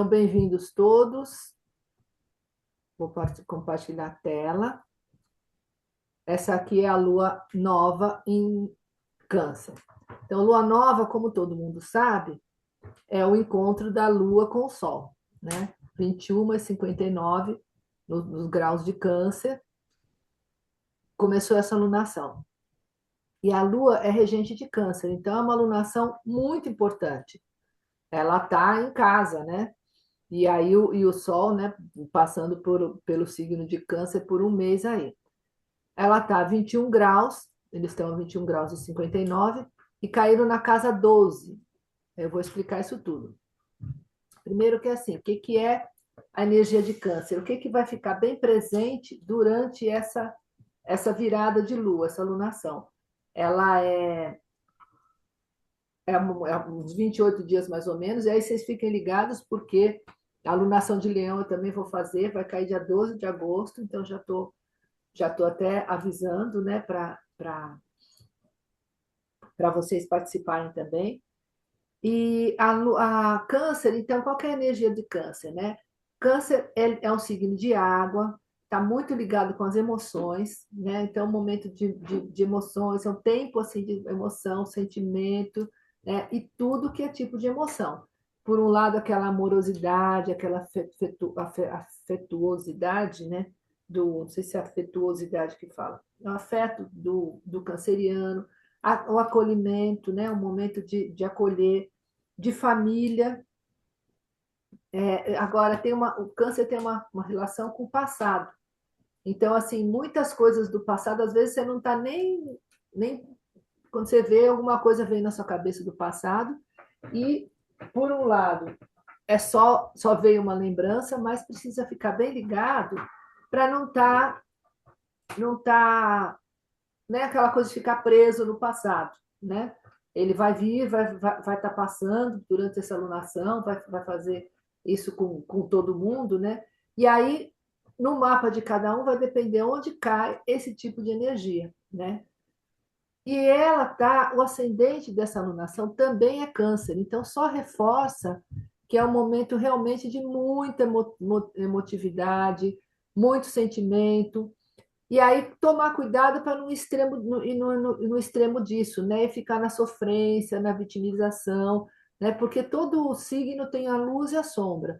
Então, bem-vindos todos. Vou compartilhar a tela. Essa aqui é a lua nova em Câncer. Então, lua nova, como todo mundo sabe, é o encontro da lua com o sol, né? 21h59, nos graus de Câncer, começou essa lunação. E a lua é regente de Câncer, então é uma lunação muito importante. Ela está em casa, né? E aí o Sol, né, passando pelo signo de Câncer por um mês aí. Ela está a 21 graus, eles estão a 21 graus e 59, e caíram na casa 12. Eu vou explicar isso tudo. Primeiro que é assim, o que é a energia de Câncer? O que vai ficar bem presente durante essa virada de lua, essa lunação? Ela é uns 28 dias mais ou menos, e aí vocês fiquem ligados, porque a alunação de Leão eu também vou fazer, vai cair dia 12 de agosto, então já tô até avisando, né, para vocês participarem também. E a Câncer, então, qual que é a energia de Câncer, né? Câncer é um signo de água, está muito ligado com as emoções, né? Então, é um momento de emoções, é um tempo assim de emoção, sentimento, né? E tudo que é tipo de emoção. Por um lado, aquela amorosidade, aquela afetuosidade, né? Não sei se é afetuosidade que fala, o afeto do canceriano, o acolhimento, né? O momento de acolher, de família. Agora, o câncer tem uma relação com o passado. Então, assim, muitas coisas do passado, às vezes você não está nem. Quando você vê, alguma coisa vem na sua cabeça do passado, e, por um lado, só veio uma lembrança, mas precisa ficar bem ligado para não tá, né, aquela coisa de ficar preso no passado, né? Ele vai vir, vai estar passando durante essa lunação, vai fazer isso com todo mundo, né? E aí, no mapa de cada um, vai depender onde cai esse tipo de energia, né? E o ascendente dessa alunação também é Câncer, então só reforça que é um momento realmente de muita emotividade, muito sentimento, e aí tomar cuidado para ir no extremo disso, né? E ficar na sofrência, na vitimização, né? Porque todo signo tem a luz e a sombra.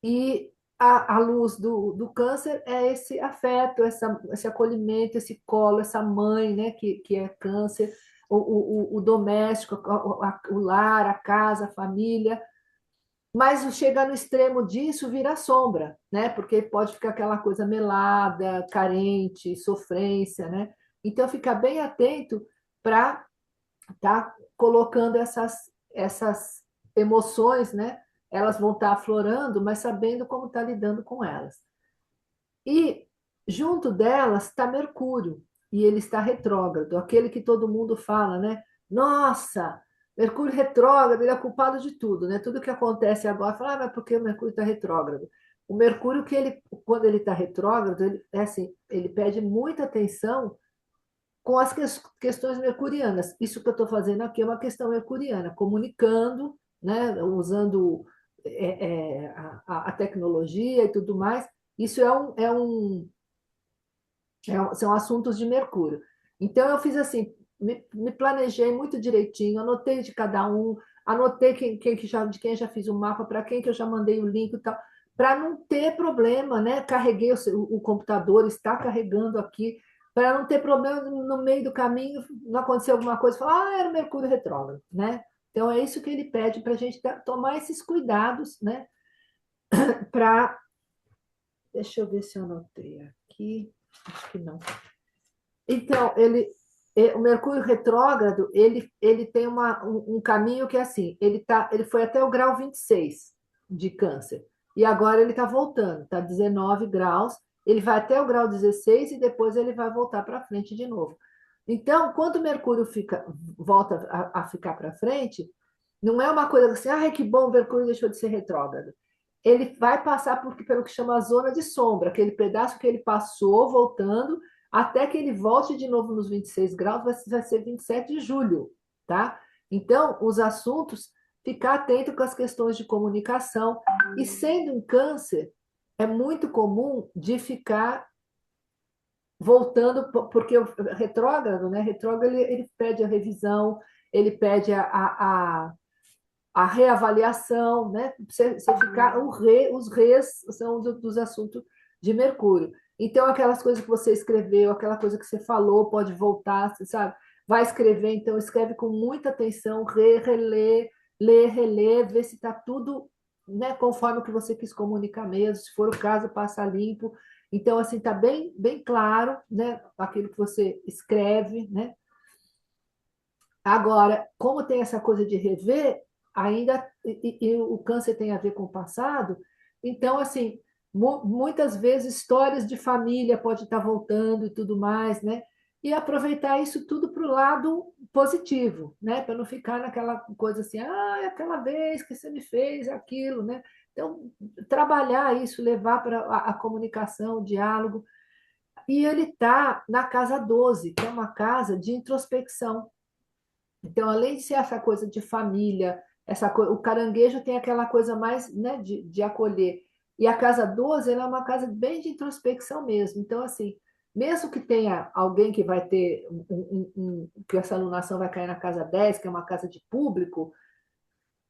E a luz do Câncer é esse afeto, esse acolhimento, esse colo, essa mãe, né? Que é Câncer, o doméstico, o lar, a casa, a família. Mas chegar no extremo disso vira sombra, né? Porque pode ficar aquela coisa melada, carente, sofrência, né? Então, ficar bem atento para estar colocando essas emoções, né? Elas vão estar aflorando, mas sabendo como estar lidando com elas. E junto delas está Mercúrio, e ele está retrógrado, aquele que todo mundo fala, né? Nossa, Mercúrio retrógrado, ele é culpado de tudo, né? Tudo que acontece agora, fala, mas por que o Mercúrio está retrógrado? O Mercúrio, quando ele está retrógrado, é assim, ele pede muita atenção com as questões mercurianas. Isso que eu estou fazendo aqui é uma questão mercuriana, comunicando, né? Usando a tecnologia e tudo mais. Isso são assuntos de Mercúrio. Então, eu fiz assim, me planejei muito direitinho, anotei de cada um, anotei de quem já fiz o mapa, para quem que eu já mandei o link e tal, para não ter problema, né? Carreguei o computador, está carregando aqui, para não ter problema no meio do caminho, não acontecer alguma coisa, falar, era o Mercúrio retrógrado, né? Então, é isso que ele pede para a gente tomar esses cuidados, né? Para. Deixa eu ver se eu anotei aqui. Acho que não. Então, o Mercúrio retrógrado, ele tem um caminho que é assim, ele foi até o grau 26 de Câncer, e agora ele está voltando, está 19 graus, ele vai até o grau 16 e depois ele vai voltar para frente de novo. Então, quando o Mercúrio volta a ficar para frente, não é uma coisa assim, ai, que bom, o Mercúrio deixou de ser retrógrado. Ele vai passar pelo que chama a zona de sombra, aquele pedaço que ele passou voltando, até que ele volte de novo nos 26 graus, vai ser 27 de julho, tá? Então, os assuntos, ficar atento com as questões de comunicação, E sendo um câncer, é muito comum de ficar voltando, porque o retrógrado, né? Retrógrado ele pede a revisão, ele pede a reavaliação, né? Você ficar, os res são dos assuntos de Mercúrio. Então, aquelas coisas que você escreveu, aquela coisa que você falou, pode voltar, você sabe? Vai escrever, então escreve com muita atenção, relê, lê, relê, vê se está tudo, né, conforme o que você quis comunicar mesmo, se for o caso, passa limpo. Então, assim, está bem, bem claro, né, aquilo que você escreve, né? Agora, como tem essa coisa de rever, ainda e o câncer tem a ver com o passado, então, assim, muitas vezes histórias de família pode estar voltando e tudo mais, né? E aproveitar isso tudo para o lado positivo, né? Para não ficar naquela coisa assim, ah, aquela vez que você me fez aquilo, né? Então, trabalhar isso, levar para a comunicação, o diálogo. E ele está na casa 12, que é uma casa de introspecção. Então, além de ser essa coisa de família, o caranguejo tem aquela coisa mais, né, de acolher. E a casa 12 ela é uma casa bem de introspecção mesmo. Então, assim, mesmo que tenha alguém que vai ter, que essa alunação vai cair na casa 10 que é uma casa de público,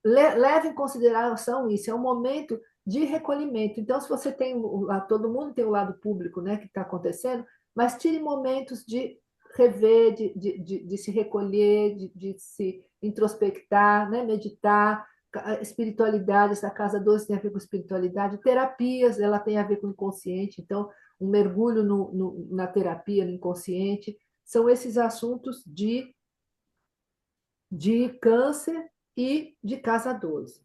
leve em consideração isso, é um momento de recolhimento. Então, se você tem, todo mundo tem o lado público, né, que está acontecendo, mas tire momentos de rever, de se recolher, de se introspectar, né, meditar. A espiritualidade, essa casa 12 tem a ver com espiritualidade, terapias, ela tem a ver com o inconsciente, então, um mergulho na terapia, no inconsciente, são esses assuntos de câncer e de casa 12.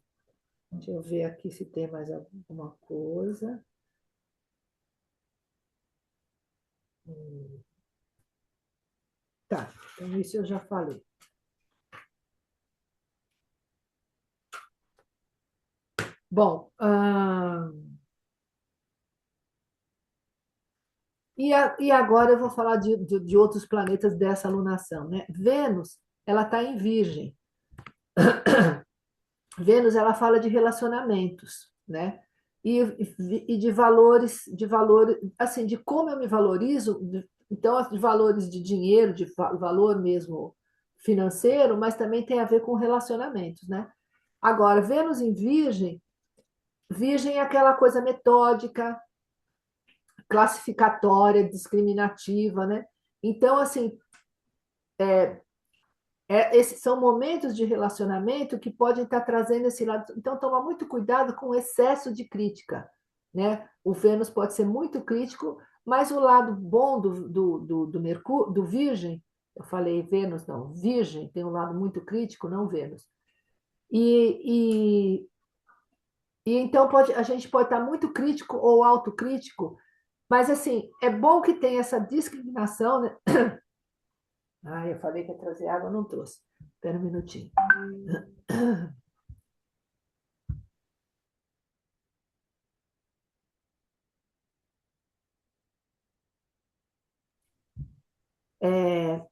Deixa eu ver aqui se tem mais alguma coisa. Tá, então isso eu já falei. Bom, e agora eu vou falar de outros planetas dessa alunação, né? Vênus, ela está em Virgem. Vênus, ela fala de relacionamentos, né? E de valores, assim, de como eu me valorizo, então, de valores de dinheiro, de valor mesmo financeiro, mas também tem a ver com relacionamentos, né? Agora, Vênus em Virgem, Virgem é aquela coisa metódica, classificatória, discriminativa, né? Então, assim, esses são momentos de relacionamento que podem estar trazendo esse lado. Então, toma muito cuidado com o excesso de crítica, né? O Vênus pode ser muito crítico, mas o lado bom do Mercúrio, do Virgem, eu falei Vênus, não, Virgem tem um lado muito crítico, não Vênus. E, e então a gente pode estar muito crítico ou autocrítico, mas assim, é bom que tenha essa discriminação, né? Ah, eu falei que ia trazer água, não trouxe. Espera um minutinho. É,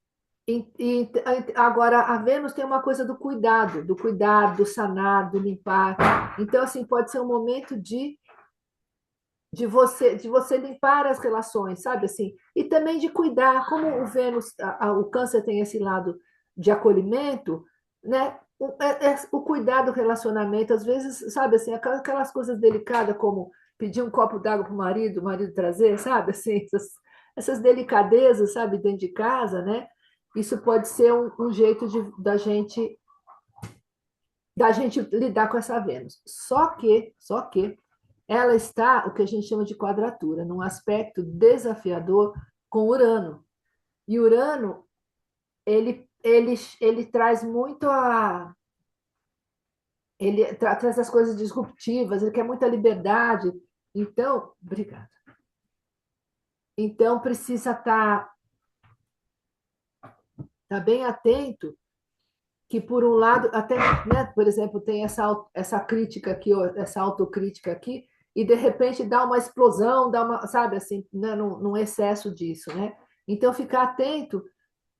agora, a Vênus tem uma coisa do cuidado, do sanar, do limpar. Então, assim, pode ser um momento de você limpar as relações, sabe assim? E também de cuidar, como o Vênus, o Câncer tem esse lado de acolhimento, né? O cuidar do relacionamento, às vezes, sabe assim, aquelas coisas delicadas como pedir um copo d'água para o marido trazer, sabe assim, essas delicadezas, sabe, dentro de casa, né? Isso pode ser um jeito da gente lidar com essa Vênus. Só que ela está, o que a gente chama de quadratura, num aspecto desafiador com Urano. E Urano, ele traz muito ele traz as coisas disruptivas, ele quer muita liberdade. Então, obrigada. Então, precisa tá bem atento que, por um lado, até, né, por exemplo, tem essa crítica aqui, essa autocrítica aqui, e de repente dá uma explosão, sabe, assim, né, num excesso disso, né? Então, ficar atento,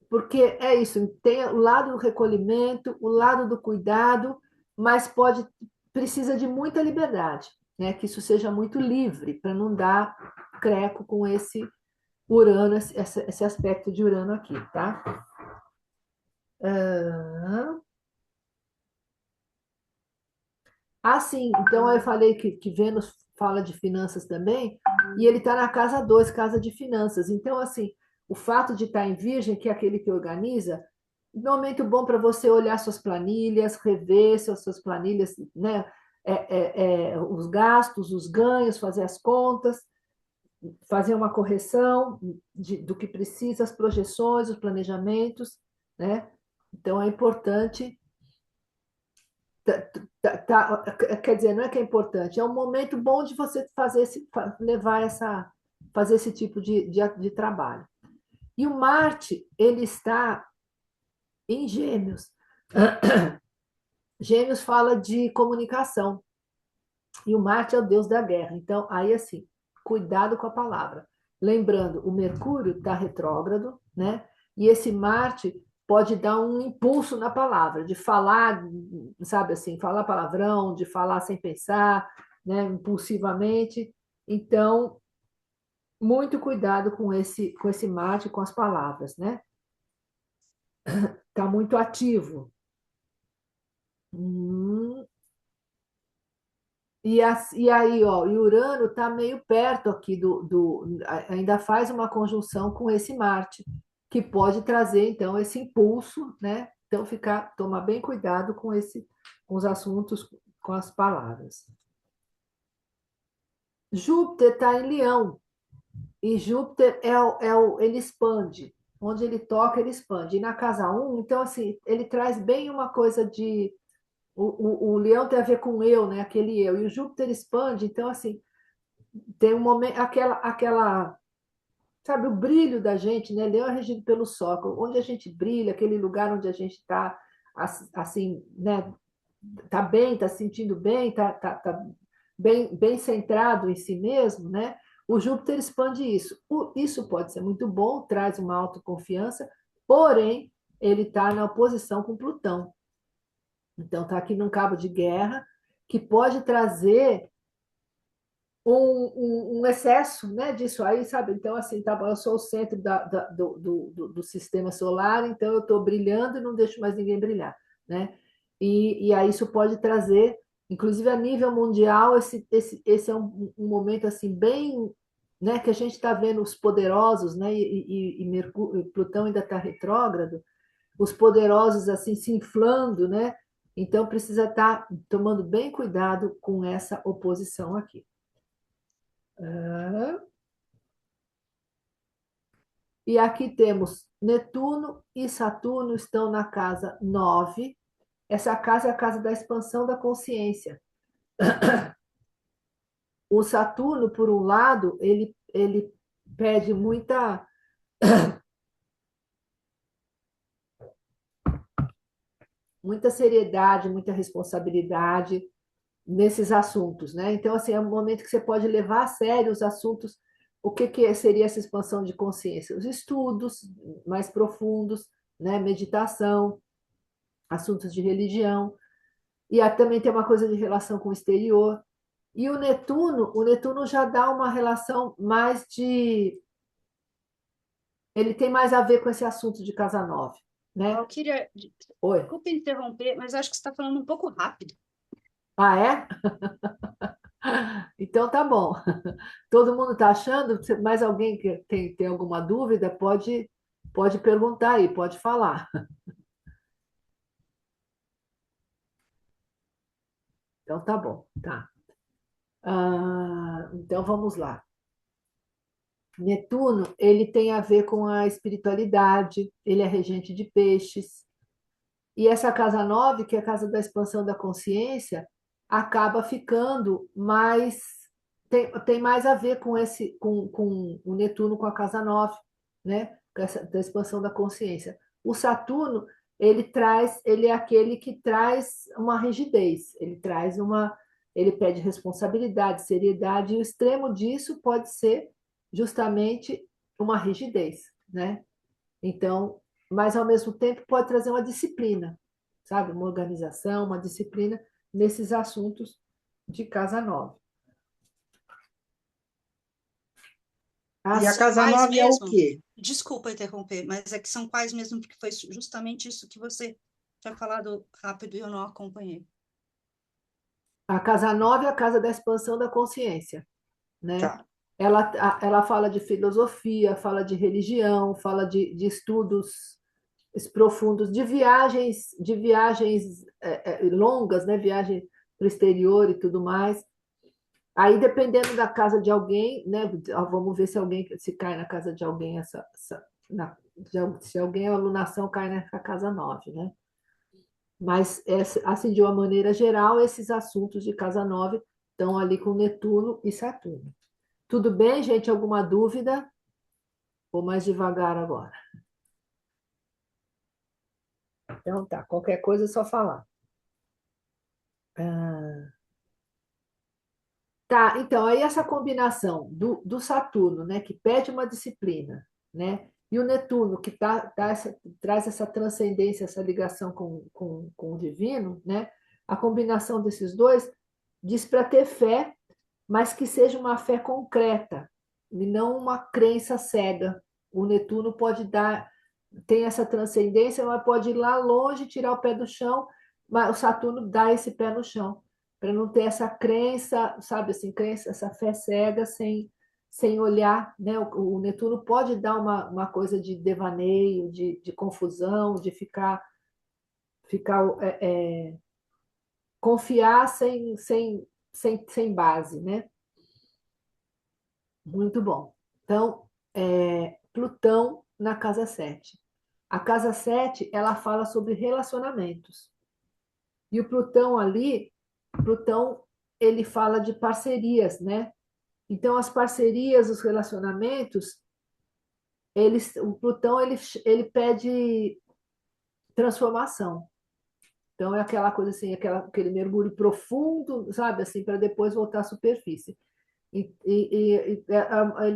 porque é isso, tem o lado do recolhimento, o lado do cuidado, mas precisa de muita liberdade, né? Que isso seja muito livre, para não dar creco com esse Urano, esse aspecto de Urano aqui, tá? Ah, sim, então eu falei que Vênus fala de finanças também, e ele está na casa 2, casa de finanças. Então, assim, o fato de estar em Virgem, que é aquele que organiza, um momento bom para você olhar suas planilhas, rever suas planilhas, né? Os gastos, os ganhos, fazer as contas, fazer uma correção do que precisa, as projeções, os planejamentos, né? Então, é importante. Quer dizer, não é que é importante, é um momento bom de você fazer levar fazer esse tipo de trabalho. E o Marte, ele está em Gêmeos. Gêmeos fala de comunicação, e o Marte é o deus da guerra. Então, aí assim, cuidado com a palavra. Lembrando, o Mercúrio está retrógrado, né? E esse Marte pode dar um impulso na palavra, de falar, sabe assim, falar palavrão, de falar sem pensar, né? Impulsivamente. Então, muito cuidado com esse Marte, com as palavras, né? Está muito ativo. Hum, e aí, ó, e Urano está meio perto aqui ainda faz uma conjunção com esse Marte, que pode trazer, então, esse impulso, né? Então, tomar bem cuidado com os assuntos, com as palavras. Júpiter está em Leão, e Júpiter ele expande. Onde ele toca, ele expande. E na casa um então, assim, ele traz bem uma coisa de. O Leão tem a ver com eu, né? Aquele eu. E o Júpiter expande, então, assim, tem um momento, sabe, o brilho da gente, né? Leão é regido pelo Sol, onde a gente brilha, aquele lugar onde a gente está, assim, né? Tá bem, tá se sentindo bem, tá bem centrado em si mesmo, né? O Júpiter expande isso. Isso pode ser muito bom, traz uma autoconfiança, porém, ele está na oposição com Plutão. Então, está aqui num cabo de guerra, que pode trazer um excesso, né, disso aí, sabe? Então, assim, tá bom, eu sou o centro do sistema solar, então eu estou brilhando e não deixo mais ninguém brilhar, né? E aí isso pode trazer, inclusive a nível mundial, esse é um momento, assim, bem, né, que a gente está vendo os poderosos, né, e Mercúrio, Plutão ainda está retrógrado, os poderosos, assim, se inflando, né? Então, precisa estar tomando bem cuidado com essa oposição aqui. E aqui temos Netuno e Saturno estão na casa 9. Essa casa é a casa da expansão da consciência. O Saturno, por um lado, ele pede muita seriedade, muita responsabilidade nesses assuntos, né? Então, assim, é um momento que você pode levar a sério os assuntos. O que seria essa expansão de consciência? Os estudos mais profundos, né? Meditação, assuntos de religião, e também tem uma coisa de relação com o exterior. E o Netuno já dá uma relação mais de. Ele tem mais a ver com esse assunto de casa nove, né? Valquíria, Oi. desculpe interromper, mas acho que você está falando um pouco rápido. Ah, é? Então tá bom. Todo mundo está achando? Mais alguém que tem alguma dúvida, pode perguntar aí, pode falar. Então tá bom, tá. Então vamos lá. Netuno, ele tem a ver com a espiritualidade, ele é regente de peixes. E essa casa 9, que é a casa da expansão da consciência, acaba ficando mais. Tem mais a ver com o Netuno, com a casa 9, né? Da expansão da consciência. O Saturno, ele é aquele que traz uma rigidez, ele pede responsabilidade, seriedade, e o extremo disso pode ser justamente uma rigidez, né? Então, mas ao mesmo tempo pode trazer uma disciplina, sabe? Uma organização, uma disciplina. nesses assuntos de casa 9. E a São casa quais 9 é o mesmo? quê? Desculpa interromper, mas é que são quais mesmo, porque foi justamente isso que você tinha falado rápido e eu não acompanhei. A casa 9 é a casa da expansão da consciência, né? Tá. Ela fala de filosofia, fala de religião, fala de estudos profundos, de viagens longas, né? Viagem para o exterior e tudo mais. Aí, dependendo da casa de alguém, né? Vamos ver se cai na casa de alguém se alguém a alunação cai nessa casa 9, né? Mas, assim, de uma maneira geral, esses assuntos de casa 9 estão ali com Netuno e Saturno. Tudo bem, gente? Alguma dúvida? Vou mais devagar agora. Então tá, qualquer coisa é só falar. Tá, então, aí essa combinação do Saturno, né, que pede uma disciplina, né, e o Netuno, que traz essa transcendência, essa ligação com o divino, né, a combinação desses dois diz para ter fé, mas que seja uma fé concreta, e não uma crença cega. O Netuno tem essa transcendência, mas pode ir lá longe, tirar o pé do chão, mas o Saturno dá esse pé no chão, para não ter essa crença, sabe assim, crença, essa fé cega sem olhar, né? O Netuno pode dar uma coisa de devaneio, de confusão, de ficar confiar sem base, né? Muito bom. Então, Plutão na casa 7. A casa 7 ela fala sobre relacionamentos. E o Plutão, ele fala de parcerias, né? Então, as parcerias, os relacionamentos, o Plutão, ele pede transformação. Então, é aquela coisa assim, aquele mergulho profundo, sabe, assim, para depois voltar à superfície. Ele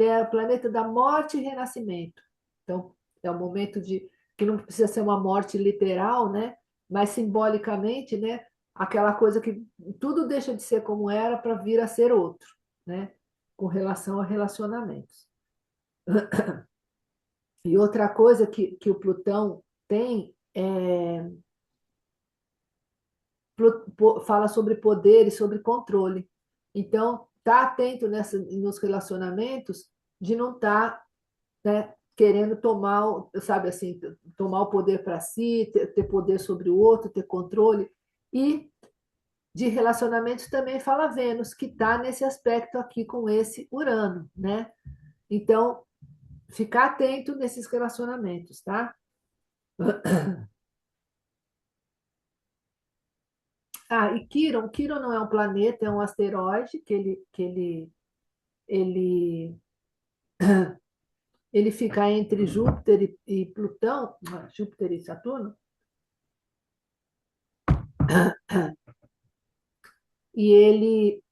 é o planeta da morte e renascimento. Então, é um momento que não precisa ser uma morte literal, né? Mas simbolicamente, né? Aquela coisa que tudo deixa de ser como era para vir a ser outro, né? Com relação a relacionamentos. E outra coisa que o Plutão tem fala sobre poder e sobre controle. Então, tá atento nos relacionamentos de não estar, né, querendo sabe assim, tomar o poder para si, ter poder sobre o outro, ter controle. E de relacionamentos também fala Vênus, que está nesse aspecto aqui com esse Urano, né? Então, ficar atento nesses relacionamentos, tá? E Quiron não é um planeta, é um asteroide ele, ele fica entre Júpiter e Plutão, Júpiter e Saturno, e ele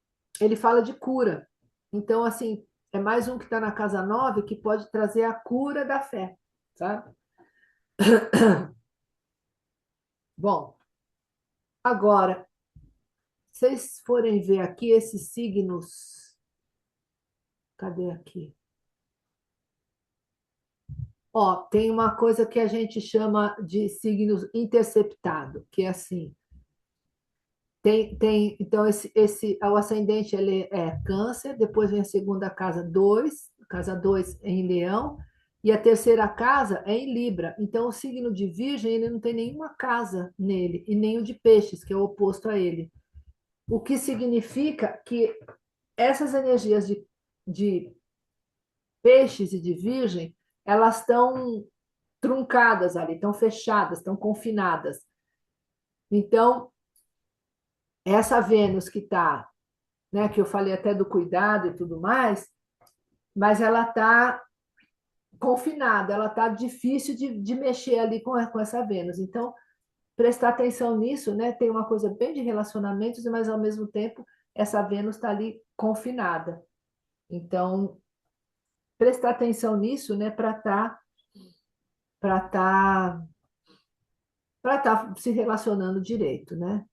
fala de cura. Então, assim, é mais um que está na casa 9 que pode trazer a cura da fé, sabe? Bom, agora, se vocês forem ver aqui esses signos, cadê aqui? Ó, tem uma coisa que a gente chama de signos interceptado, que é assim. Então, o ascendente ele é Câncer, depois vem a segunda casa 2 em Leão, e a terceira casa é em Libra. Então, o signo de Virgem ele não tem nenhuma casa nele, e nem o de Peixes, que é o oposto a ele. O que significa que essas energias de Peixes e de Virgem, elas estão truncadas ali, estão fechadas, estão confinadas. Então, essa Vênus que está, né, que eu falei até do cuidado e tudo mais, mas ela está confinada, ela está difícil de mexer ali com essa Vênus. Então, prestar atenção nisso, né? Tem uma coisa bem de relacionamentos, mas ao mesmo tempo essa Vênus está ali confinada. Então, prestar atenção nisso, né? Para estar se relacionando direito, né?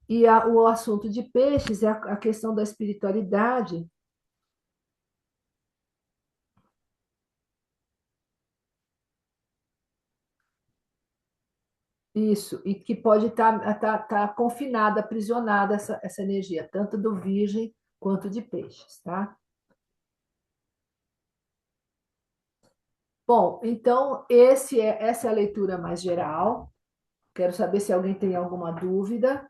E o assunto de peixes é a questão da espiritualidade. Isso, e que pode estar confinada, aprisionada essa energia, tanto do virgem quanto de peixes, tá? Bom, então essa é a leitura mais geral. Quero saber se alguém tem alguma dúvida,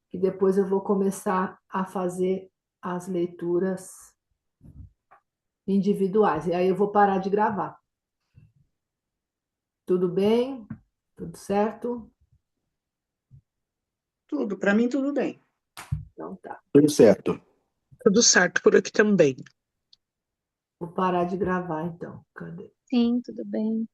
que depois eu vou começar a fazer as leituras individuais. E aí eu vou parar de gravar. Tudo bem? Tudo certo? Tudo, para mim tudo bem. Então tá. Tudo certo. Tudo certo por aqui também. Vou parar de gravar então. Cadê? Sim, tudo bem.